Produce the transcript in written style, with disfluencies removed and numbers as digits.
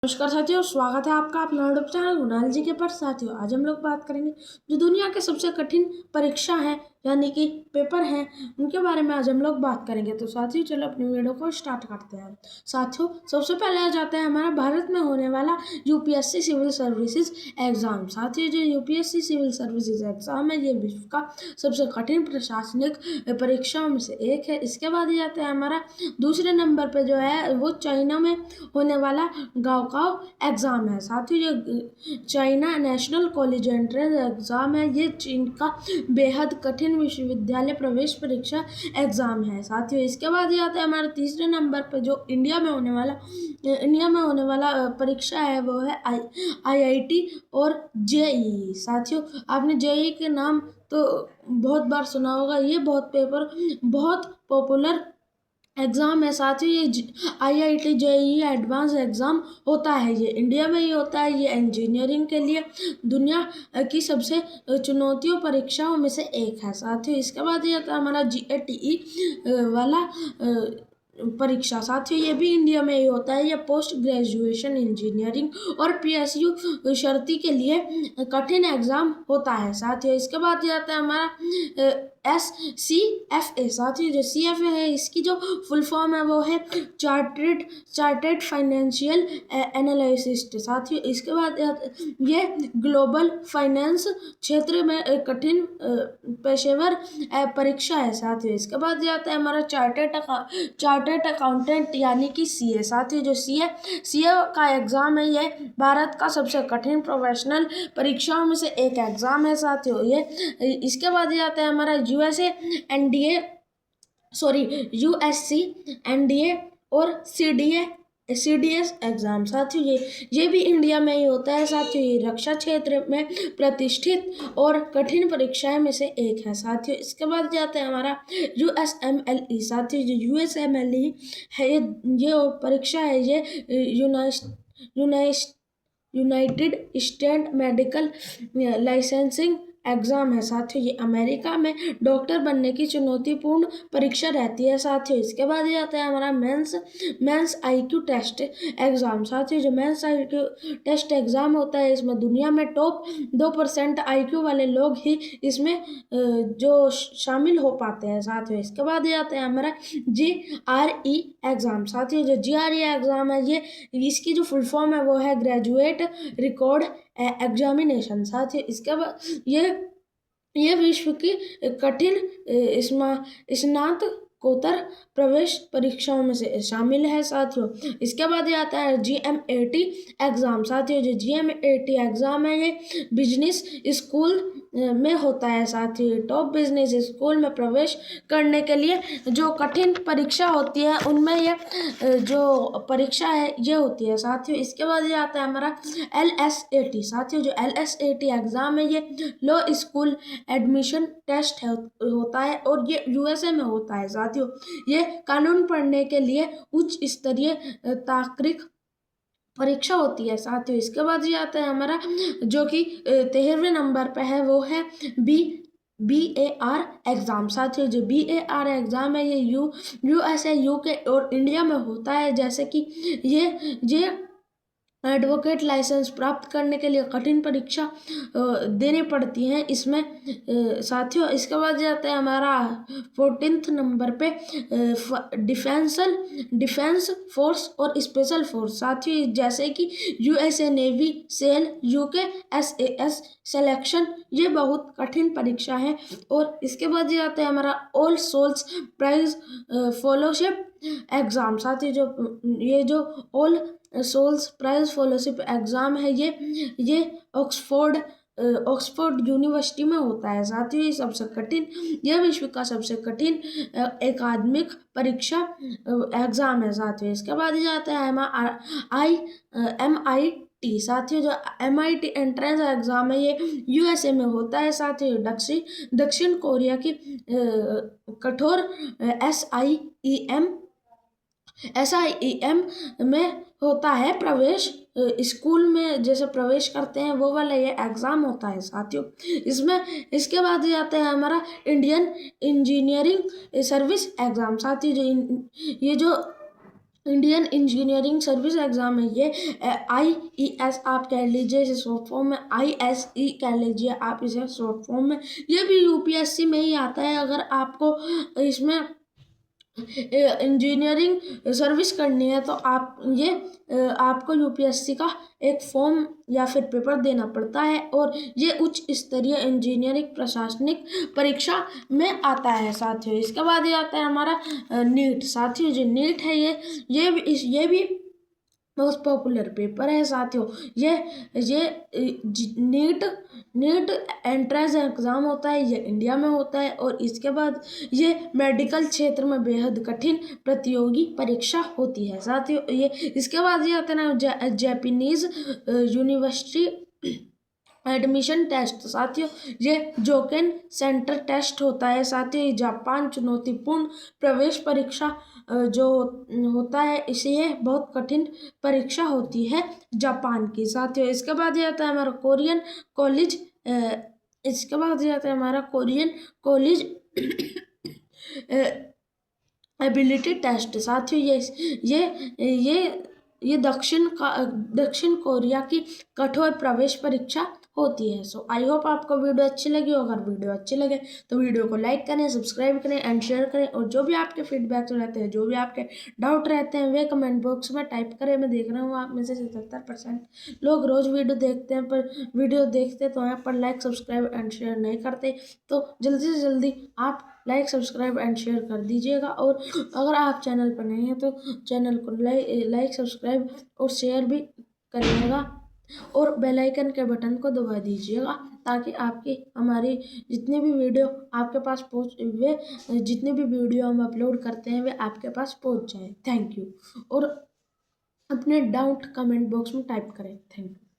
नमस्कार साथियों, स्वागत है आपका अपना यूट्यूब चैनल गुनाल जी के पर। साथियों, आज हम लोग बात करेंगे जो दुनिया के सबसे कठिन परीक्षा है यानी कि पेपर हैं, उनके बारे में आज हम लोग बात करेंगे। तो साथियों, चलो अपनी वीडियो को स्टार्ट करते हैं। साथियों, सबसे पहले आ जाता है हमारा भारत में होने वाला यूपीएससी सिविल सर्विसेज एग्जाम। साथियों, जो यूपीएससी सिविल सर्विसेज एग्जाम है, ये विश्व का सबसे कठिन प्रशासनिक परीक्षाओं में से एक है। इसके बाद आ जाता है हमारा दूसरे नंबर पे जो है वो चाइना में होने वाला गाओकाओ एग्ज़ाम है। साथियों, ये China national college entrance exam है। ये चीन का बेहद कठिन विश्वविद्यालय प्रवेश परीक्षा एग्ज़ाम है। साथियों, इसके बाद ये आता है हमारे तीसरे नंबर पे जो इंडिया में होने वाला परीक्षा है, वो है आईआईटी और जेईई। साथियों, आपने जेईई के नाम तो बहुत बार सुना होगा। ये बहुत पॉपुलर एग्ज़ाम है। साथियों, ये आईआईटी जेईई एडवांस एग्ज़ाम होता है। ये इंडिया में ही होता है। ये इंजीनियरिंग के लिए दुनिया की सबसे चुनौतियों परीक्षाओं में से एक है। साथियों, इसके बाद ये आता है हमारा जीएटीई वाला परीक्षा। साथियों, ये भी इंडिया में ही होता है। ये पोस्ट ग्रेजुएशन इंजीनियरिंग और पीएसयू शर्ती के लिए कठिन एग्ज़ाम होता है। साथियों, इसके बाद ये आता है हमारा SCFA। साथियों, जो CFA है, इसकी जो फुल फॉर्म है वो है चार्टेड फाइनेंशियल एनालिसिस्ट। साथियों, इसके बाद ये ग्लोबल फाइनेंस क्षेत्र में कठिन पेशेवर परीक्षा है। साथियों, इसके बाद आता है हमारा चार्टेड अकाउंटेंट यानी कि CA। साथियों, जो CA का एग्ज़ाम है, ये भारत का सबसे कठिन प्रोफेशनल परीक्षाओं में से एक एग्ज़ाम है। साथियों, ये इसके बाद आता है हमारा USC NDA और CDS एग्ज़ाम। साथियों, ये भी इंडिया में ही होता है। साथियों, ये रक्षा क्षेत्र में प्रतिष्ठित और कठिन परीक्षाएं में से एक है। साथियों, इसके बाद जाता है हमारा USMLE। साथियों, जो USMLE है, ये परीक्षा है, ये United state medical licensing exam है। साथियों, ये अमेरिका में डॉक्टर बनने की चुनौतीपूर्ण परीक्षा रहती है। साथियों, इसके बाद ये आता है हमारा मेंस IQ टेस्ट एग्ज़ाम। साथियों, जो मेंस IQ टेस्ट एग्ज़ाम होता है, इसमें दुनिया में टॉप 2% IQ वाले लोग ही इसमें जो शामिल हो पाते हैं। साथियों, इसके बाद ये आता है हमारा GRE एग्ज़ाम। साथियों, जो GRE एग्ज़ाम है, ये इसकी जो फुल फॉर्म है वो है ग्रेजुएट रिकॉर्ड एग्जामिनेशन। साथियों, इसके बाद ये विश्व की कठिन स्नातकोत्तर प्रवेश परीक्षाओं में से शामिल है। साथियों, इसके बाद ये आता है GMAT एग्ज़ाम। साथियों, जो GMAT एग्ज़ाम है, ये बिजनेस स्कूल में होता है। साथियों, टॉप बिजनेस स्कूल में प्रवेश करने के लिए जो कठिन परीक्षा होती है, उनमें ये जो परीक्षा है ये होती है। साथियों, इसके बाद ये आता है हमारा LSAT। साथियों, जो LSAT एग्ज़ाम है, ये लॉ स्कूल एडमिशन टेस्ट होता है और ये USA में होता है। साथियों, ये कानून पढ़ने के लिए उच्च स्तरीय तार्किक परीक्षा होती है। साथियों, इसके बाद ये आता है हमारा जो कि 13वें नंबर पे है, वो है BAR एग्ज़ाम। साथियों, जो BAR एग्ज़ाम है, ये USA UK और इंडिया में होता है। जैसे कि ये एडवोकेट लाइसेंस प्राप्त करने के लिए कठिन परीक्षा देनी पड़ती हैं इसमें। साथियों, इसके बाद जाता है हमारा 14th नंबर पे डिफेंस फोर्स और स्पेशल फोर्स। साथियों, जैसे कि USA navy seal, UK SAS selection, ये बहुत कठिन परीक्षा है। और इसके बाद ये आता है हमारा All Souls prize fellowship exam. साथियों, ये जो All Souls prize fellowship exam है, ये ऑक्सफोर्ड यूनिवर्सिटी में होता है। साथियों, ये सबसे कठिन, यह विश्व का सबसे कठिन एकाडमिक परीक्षा एग्ज़ाम है। साथियों, इसके बाद ही जाता है MIT। साथियों, जो MIT एंट्रेंस एग्ज़ाम है, ये USA में होता है। साथियों, दक्षिण कोरिया की कठोर SIEM में होता है प्रवेश। स्कूल में जैसे प्रवेश करते हैं वो वाला ये एग्ज़ाम होता है। साथियों, इसके बाद ये आता है हमारा इंडियन इंजीनियरिंग सर्विस एग्ज़ाम। साथियों, ये जो इंडियन इंजीनियरिंग सर्विस एग्ज़ाम है ये। IES आप कह लीजिए इसे शॉर्ट फॉर्म में, ISE कह लीजिए आप इसे शॉर्ट फॉर्म में। ये भी UPSC में ही आता है। अगर आपको इसमें इंजीनियरिंग सर्विस करनी है तो आपको UPSC का एक फॉर्म या फिर पेपर देना पड़ता है, और ये उच्च स्तरीय इंजीनियरिंग प्रशासनिक परीक्षा में आता है साथियों। इसके बाद ये आता है हमारा नीट साथियों। जो नीट है ये भी मोस्ट पॉपुलर पेपर है साथियों। ये नीट नीट एंट्रेंस एग्ज़ाम होता है, ये इंडिया में होता है, और इसके बाद ये मेडिकल क्षेत्र में बेहद कठिन प्रतियोगी परीक्षा होती है साथियों। ये इसके बाद ये आता है ना जापानीज यूनिवर्सिटी एडमिशन टेस्ट साथियों। ये जोकेन सेंटर टेस्ट होता है साथियों। ये जापान चुनौतीपूर्ण प्रवेश परीक्षा जो होता है, इसे ये बहुत कठिन परीक्षा होती है जापान की साथियों। इसके बाद ये आता है हमारा कोरियन कॉलेज इसके बाद ये आता है हमारा कोरियन कॉलेज एबिलिटी टेस्ट साथियों। ये दक्षिण कोरिया की कठोर प्रवेश परीक्षा होती है। सो आई होप आपको वीडियो अच्छी लगी हो। अगर वीडियो अच्छी लगे तो वीडियो को लाइक करें, सब्सक्राइब करें एंड शेयर करें, और जो भी आपके फीडबैक रहते हैं, जो भी आपके डाउट रहते हैं, वे कमेंट बॉक्स में टाइप करें। मैं देख रहा हूँ आप में से 77% लोग रोज़ वीडियो देखते हैं, पर वीडियो देखते तो हैं पर लाइक सब्सक्राइब एंड शेयर नहीं करते। तो जल्दी से जल्दी आप लाइक सब्सक्राइब एंड शेयर कर दीजिएगा, और अगर आप चैनल पर नहीं हैं तो चैनल को लाइक सब्सक्राइब और शेयर भी करिएगा, और बेल आइकन के बटन को दबा दीजिएगा, ताकि आपकी हमारी जितनी भी वीडियो आपके पास जितनी भी वीडियो हम अपलोड करते हैं वे आपके पास पहुंच जाए। Thank you. और अपने डाउट कमेंट बॉक्स में टाइप करें। Thank you.